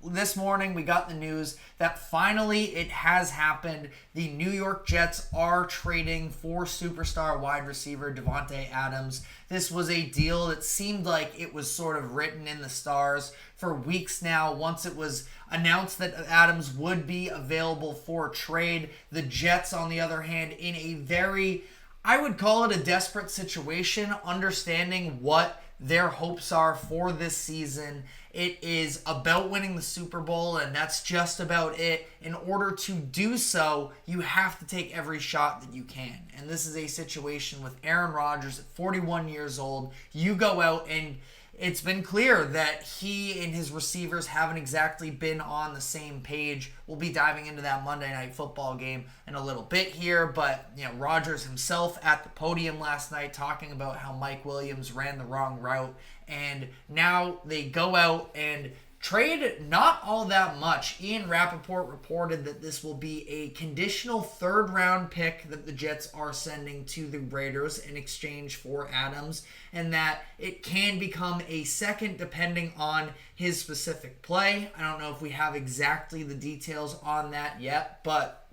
this morning we got the news that finally it has happened. The New York Jets are trading for superstar wide receiver Davante Adams. This was a deal that seemed like it was sort of written in the stars for weeks now. Once it was announced that Adams would be available for trade, the Jets, on the other hand, in a very, I would call it a desperate situation, understanding what their hopes are for this season. It is about winning the Super Bowl, and that's just about it. In order to do so, you have to take every shot that you can. And this is a situation with Aaron Rodgers at 41 years old. You go out, and it's been clear that he and his receivers haven't exactly been on the same page. We'll be diving into that Monday Night Football game in a little bit here, but Rodgers himself at the podium last night talking about how Mike Williams ran the wrong route, and now they go out and trade not all that much. Ian Rappaport reported that this will be a conditional third-round pick that the Jets are sending to the Raiders in exchange for Adams, and that it can become a second depending on his specific play. I don't know if we have exactly the details on that yet, but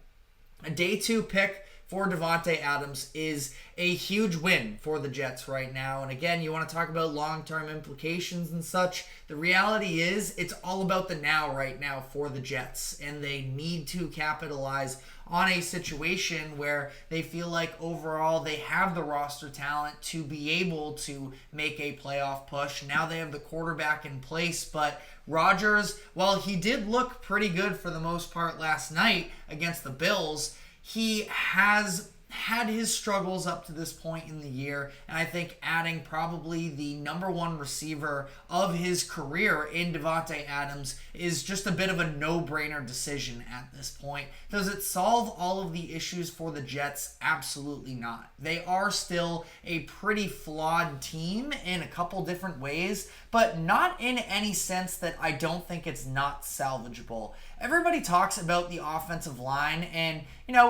a day 2 pick for Davante Adams is a huge win for the Jets right now. And again, you want to talk about long-term implications and such. The reality is it's all about the now right now for the Jets. And they need to capitalize on a situation where they feel like overall they have the roster talent to be able to make a playoff push. Now they have the quarterback in place, but Rodgers, while he did look pretty good for the most part last night against the Bills, he has had his struggles up to this point in the year, and I think adding probably the number 1 receiver of his career in Davante Adams is just a bit of a no-brainer decision at this point. Does it solve all of the issues for the Jets? Absolutely not. They are still a pretty flawed team in a couple different ways, but not in any sense that I don't think it's not salvageable. Everybody talks about the offensive line, and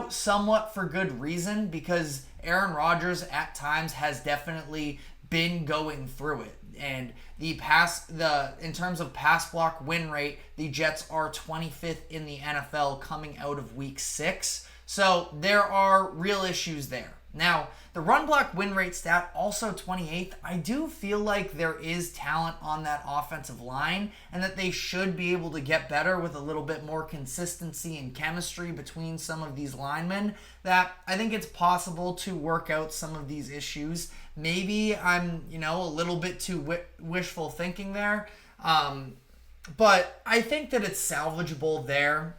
somewhat for good reason, because Aaron Rodgers at times has definitely been going through it. And in terms of pass block win rate, the Jets are 25th in the NFL coming out of week 6. So there are real issues there. Now, the run block win rate stat, also 28th. I do feel like there is talent on that offensive line, and that they should be able to get better with a little bit more consistency and chemistry between some of these linemen, that I think it's possible to work out some of these issues. Maybe I'm, a little bit too wishful thinking there, but I think that it's salvageable there.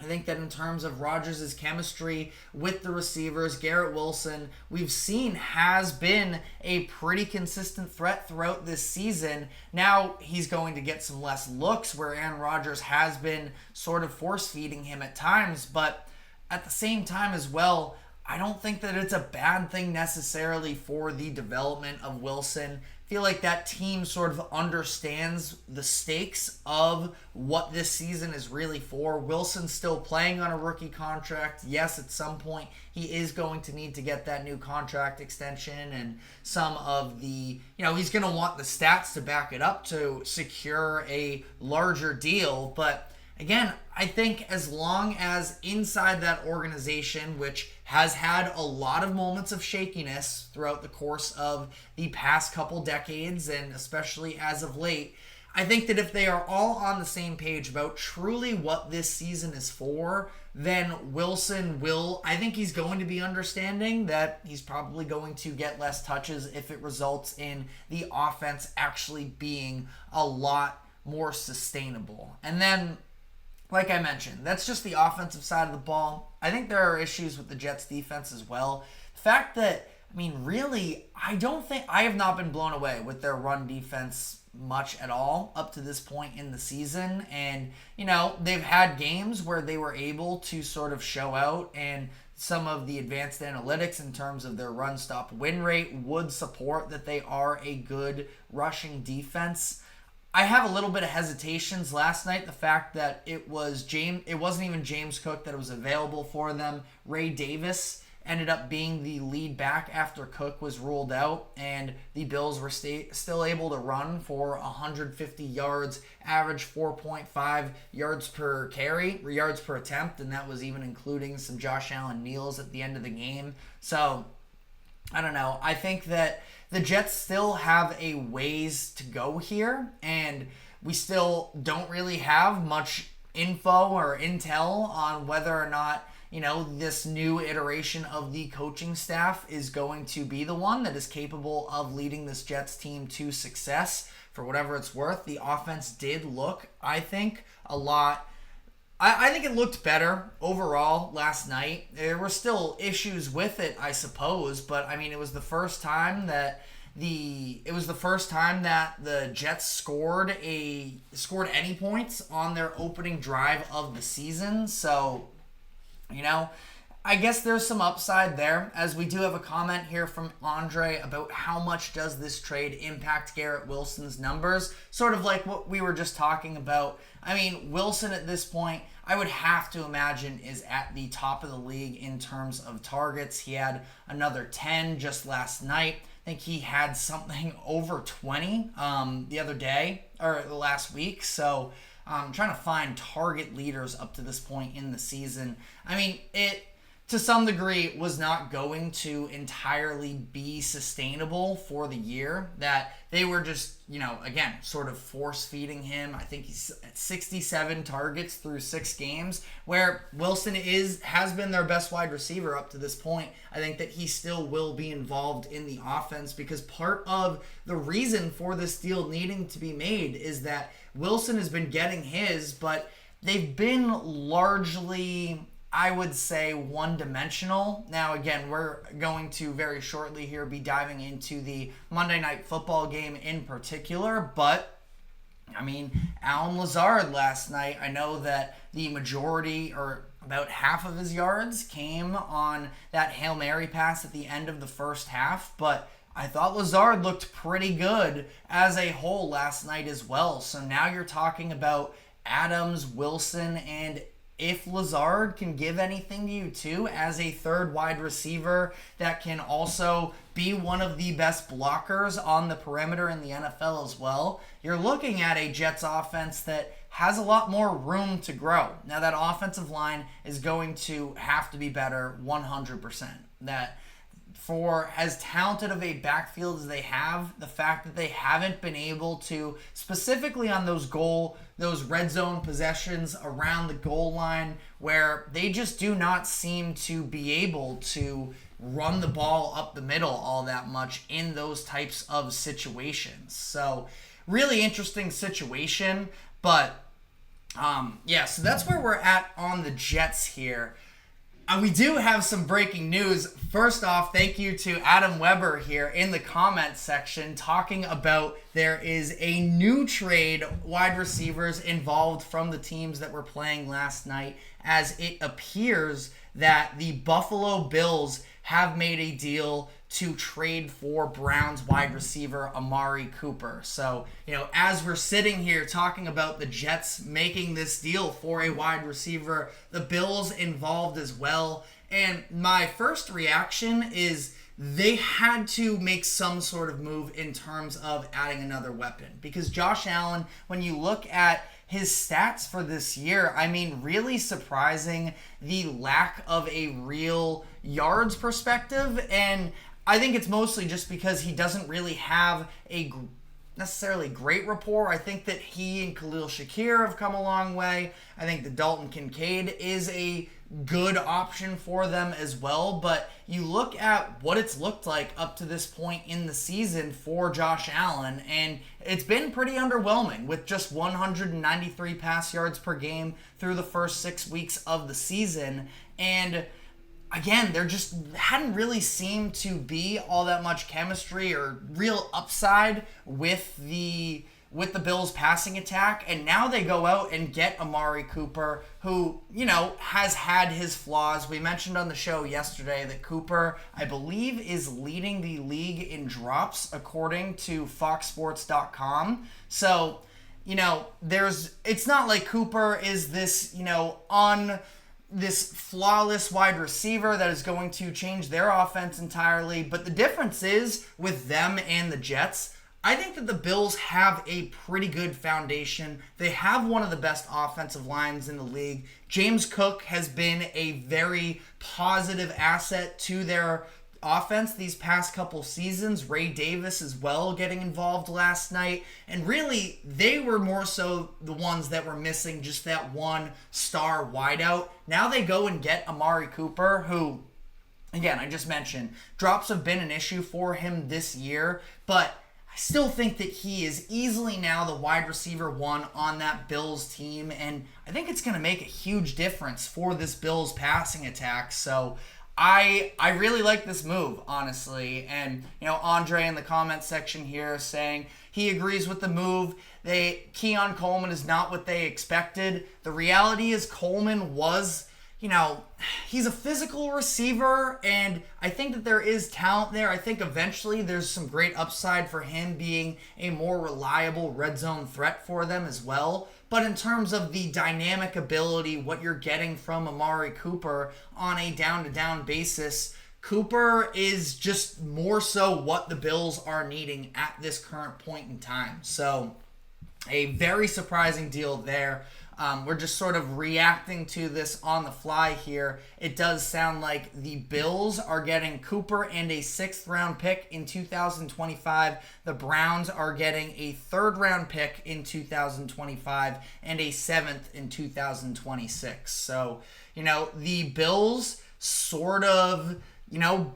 I think that in terms of Rodgers' chemistry with the receivers, Garrett Wilson, we've seen has been a pretty consistent threat throughout this season. Now he's going to get some less looks where Aaron Rodgers has been sort of force-feeding him at times, but at the same time as well, I don't think that it's a bad thing necessarily for the development of Wilson. I feel like that team sort of understands the stakes of what this season is really for. Wilson's still playing on a rookie contract. Yes, at some point he is going to need to get that new contract extension and some of the, he's going to want the stats to back it up to secure a larger deal. But again, I think as long as inside that organization, which has had a lot of moments of shakiness throughout the course of the past couple decades, and especially as of late, I think that if they are all on the same page about truly what this season is for, then Wilson I think he's going to be understanding that he's probably going to get less touches if it results in the offense actually being a lot more sustainable. And then, like I mentioned, that's just the offensive side of the ball. I think there are issues with the Jets defense as well. The fact that, really, I have not been blown away with their run defense much at all up to this point in the season. And, they've had games where they were able to sort of show out, and some of the advanced analytics in terms of their run stop win rate would support that they are a good rushing defense. I have a little bit of hesitations last night. The fact that it wasn't even James Cook that was available for them. Ray Davis ended up being the lead back after Cook was ruled out, and the Bills were still able to run for 150 yards, average 4.5 yards per carry, or yards per attempt, and that was even including some Josh Allen kneels at the end of the game. So, I don't know. I think that the Jets still have a ways to go here, and we still don't really have much info or intel on whether or not, this new iteration of the coaching staff is going to be the one that is capable of leading this Jets team to success. For whatever it's worth, the offense did look, I think, a lot. I think it looked better overall last night. There were still issues with it, I suppose, but I mean, it was the first time that the Jets scored any points on their opening drive of the season. So, I guess there's some upside there, as we do have a comment here from Andre about how much does this trade impact Garrett Wilson's numbers, sort of like what we were just talking about. I mean, Wilson at this point, I would have to imagine, is at the top of the league in terms of targets. He had another 10 just last night. I think he had something over 20 the other day, or the last week. So I'm trying to find target leaders up to this point in the season. I mean, it, to some degree, was not going to entirely be sustainable for the year. That they were just, again, sort of force-feeding him. I think he's at 67 targets through 6 games, where Wilson has been their best wide receiver up to this point. I think that he still will be involved in the offense, because part of the reason for this deal needing to be made is that Wilson has been getting his, but they've been largely, I would say, one-dimensional. Now, again, we're going to very shortly here be diving into the Monday Night Football game in particular, but I mean, Allen Lazard last night, I know that the majority, or about half of his yards, came on that Hail Mary pass at the end of the first half, but I thought Lazard looked pretty good as a whole last night as well. So now you're talking about Adams, Wilson, and if Lazard can give anything to you too as a third wide receiver that can also be one of the best blockers on the perimeter in the NFL as well, you're looking at a Jets offense that has a lot more room to grow. Now, that offensive line is going to have to be better 100%. That for as talented of a backfield as they have, the fact that they haven't been able to, specifically on those red zone possessions around the goal line, where they just do not seem to be able to run the ball up the middle all that much in those types of situations. So really interesting situation, but so that's where we're at on the Jets here. We do have some breaking news. First off, thank you to Adam Weber here in the comments section talking about there is a new trade, wide receivers involved from the teams that were playing last night, as it appears that the Buffalo Bills have made a deal to trade for Browns wide receiver Amari Cooper. So, as we're sitting here talking about the Jets making this deal for a wide receiver, the Bills involved as well. And my first reaction is they had to make some sort of move in terms of adding another weapon. Because Josh Allen, when you look at his stats for this year, I mean, really surprising the lack of a real yards perspective. And I think it's mostly just because he doesn't really have a necessarily great rapport. I think that he and Khalil Shakir have come a long way. I think that Dalton Kincaid is a good option for them as well. But you look at what it's looked like up to this point in the season for Josh Allen, and it's been pretty underwhelming with just 193 pass yards per game through the first 6 weeks of the season. And again, there just hadn't really seemed to be all that much chemistry or real upside with the Bills' passing attack. And now they go out and get Amari Cooper, who, has had his flaws. We mentioned on the show yesterday that Cooper, I believe, is leading the league in drops, according to foxsports.com. So, it's not like Cooper is this, this flawless wide receiver that is going to change their offense entirely. But the difference is with them and the Jets, I think that the Bills have a pretty good foundation. They have one of the best offensive lines in the league. James Cook has been a very positive asset to their offense these past couple seasons. Ray Davis as well getting involved last night. And really, they were more so the ones that were missing just that one star wideout. Now they go and get Amari Cooper, who, again, I just mentioned, drops have been an issue for him this year, but I still think that he is easily now the wide receiver one on that Bills team, and I think it's going to make a huge difference for this Bills passing attack. So I really like this move, honestly. And, Andre in the comment section here saying he agrees with the move. Keon Coleman is not what they expected. The reality is Coleman was, he's a physical receiver, and I think that there is talent there. I think eventually there's some great upside for him being a more reliable red zone threat for them as well. But in terms of the dynamic ability, what you're getting from Amari Cooper on a down-to-down basis, Cooper is just more so what the Bills are needing at this current point in time. So a very surprising deal there. We're just sort of reacting to this on the fly here. It does sound like the Bills are getting Cooper and a 6th-round pick in 2025. The Browns are getting a 3rd-round pick in 2025 and a 7th in 2026. So, the Bills sort of,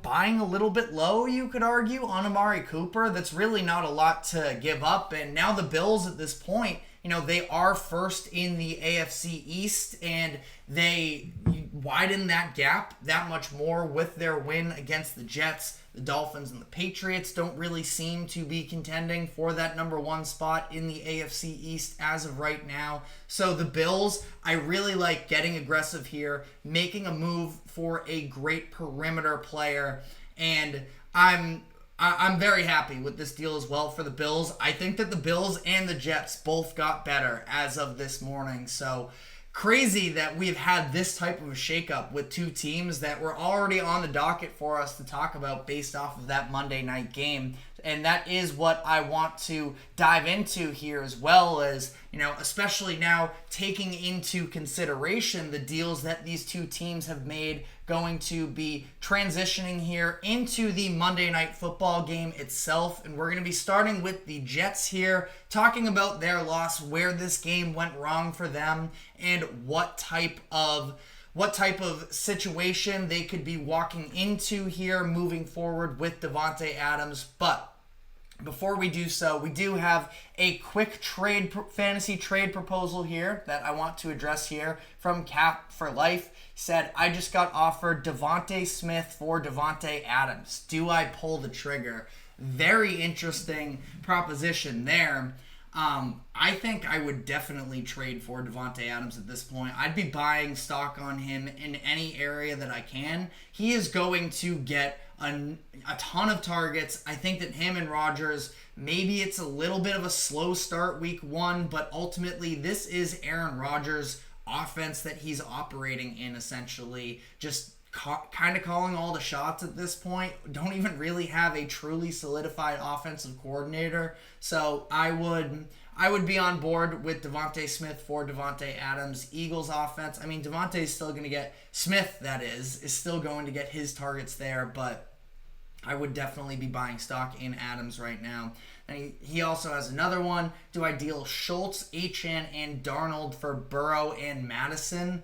buying a little bit low, you could argue, on Amari Cooper. That's really not a lot to give up. And now the Bills at this point, they are first in the AFC East, and they widen that gap that much more with their win against the Jets. The Dolphins and the Patriots don't really seem to be contending for that number 1 spot in the AFC East as of right now. So the Bills, I really like getting aggressive here, making a move for a great perimeter player, and I'm very happy with this deal as well for the Bills. I think that the Bills and the Jets both got better as of this morning. So crazy that we've had this type of a shakeup with two teams that were already on the docket for us to talk about based off of that Monday night game. And that is what I want to dive into here, as well as, especially now taking into consideration the deals that these two teams have made, going to be transitioning here into the Monday Night Football game itself. And we're going to be starting with the Jets here, talking about their loss, where this game went wrong for them, and what type of situation they could be walking into here moving forward with Davante Adams. But before we do so, we do have a quick fantasy trade proposal here that I want to address here from Cap for Life. He said, I just got offered Devontae Smith for Davante Adams. Do I pull the trigger? Very interesting proposition there. I think I would definitely trade for Davante Adams at this point. I'd be buying stock on him in any area that I can. He is going to get a ton of targets. I think that him and Rodgers, maybe it's a little bit of a slow start week 1, but ultimately this is Aaron Rodgers' offense that he's operating in, essentially. Just kind of calling all the shots at this point. Don't even really have a truly solidified offensive coordinator. So I would be on board with Devontae Smith for Davante Adams. Eagles offense, Davante is still going to get, Smith that is still going to get his targets there, but I would definitely be buying stock in Adams right now. And he also has another one. Do I deal Schultz, Achane, and Darnold for Burrow and Madison?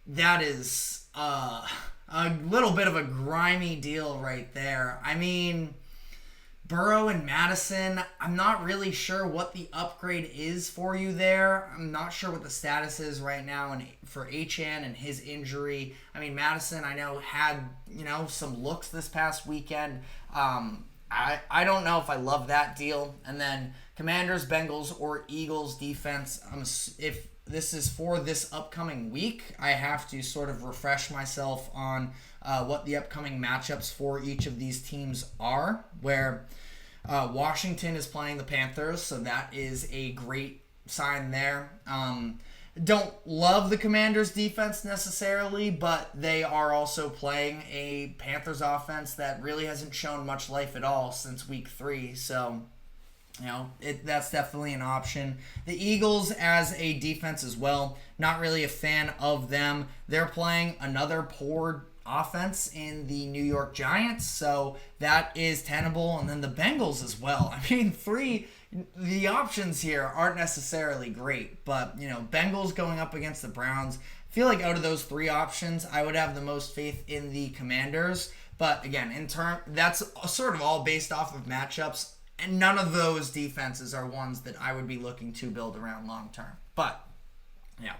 That is a little bit of a grimy deal right there. Burrow and Madison, I'm not really sure what the upgrade is for you there. I'm not sure what the status is right now for Achane and his injury. Madison, I know, had, some looks this past weekend. I don't know if I love that deal. And then Commanders, Bengals, or Eagles defense, if this is for this upcoming week, I have to sort of refresh myself on what the upcoming matchups for each of these teams are, where Washington is playing the Panthers, so that is a great sign there. don't love the Commanders' defense necessarily, but they are also playing a Panthers offense that really hasn't shown much life at all since week 3. So, that's definitely an option. The Eagles as a defense as well, not really a fan of them. They're playing another poor offense in the New York Giants, so that is tenable. And then the Bengals as well. I mean, the options here aren't necessarily great, but Bengals going up against the Browns. I feel like out of those 3 options, I would have the most faith in the Commanders. But again, that's sort of all based off of matchups, and none of those defenses are ones that I would be looking to build around long term. But yeah.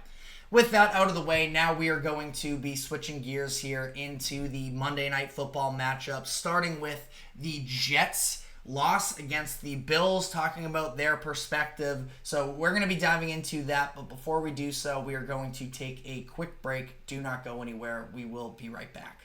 With that out of the way, now we are going to be switching gears here into the Monday Night Football matchup, starting with the Jets' loss against the Bills, talking about their perspective. So we're going to be diving into that, but before we do so, we are going to take a quick break. Do not go anywhere. We will be right back.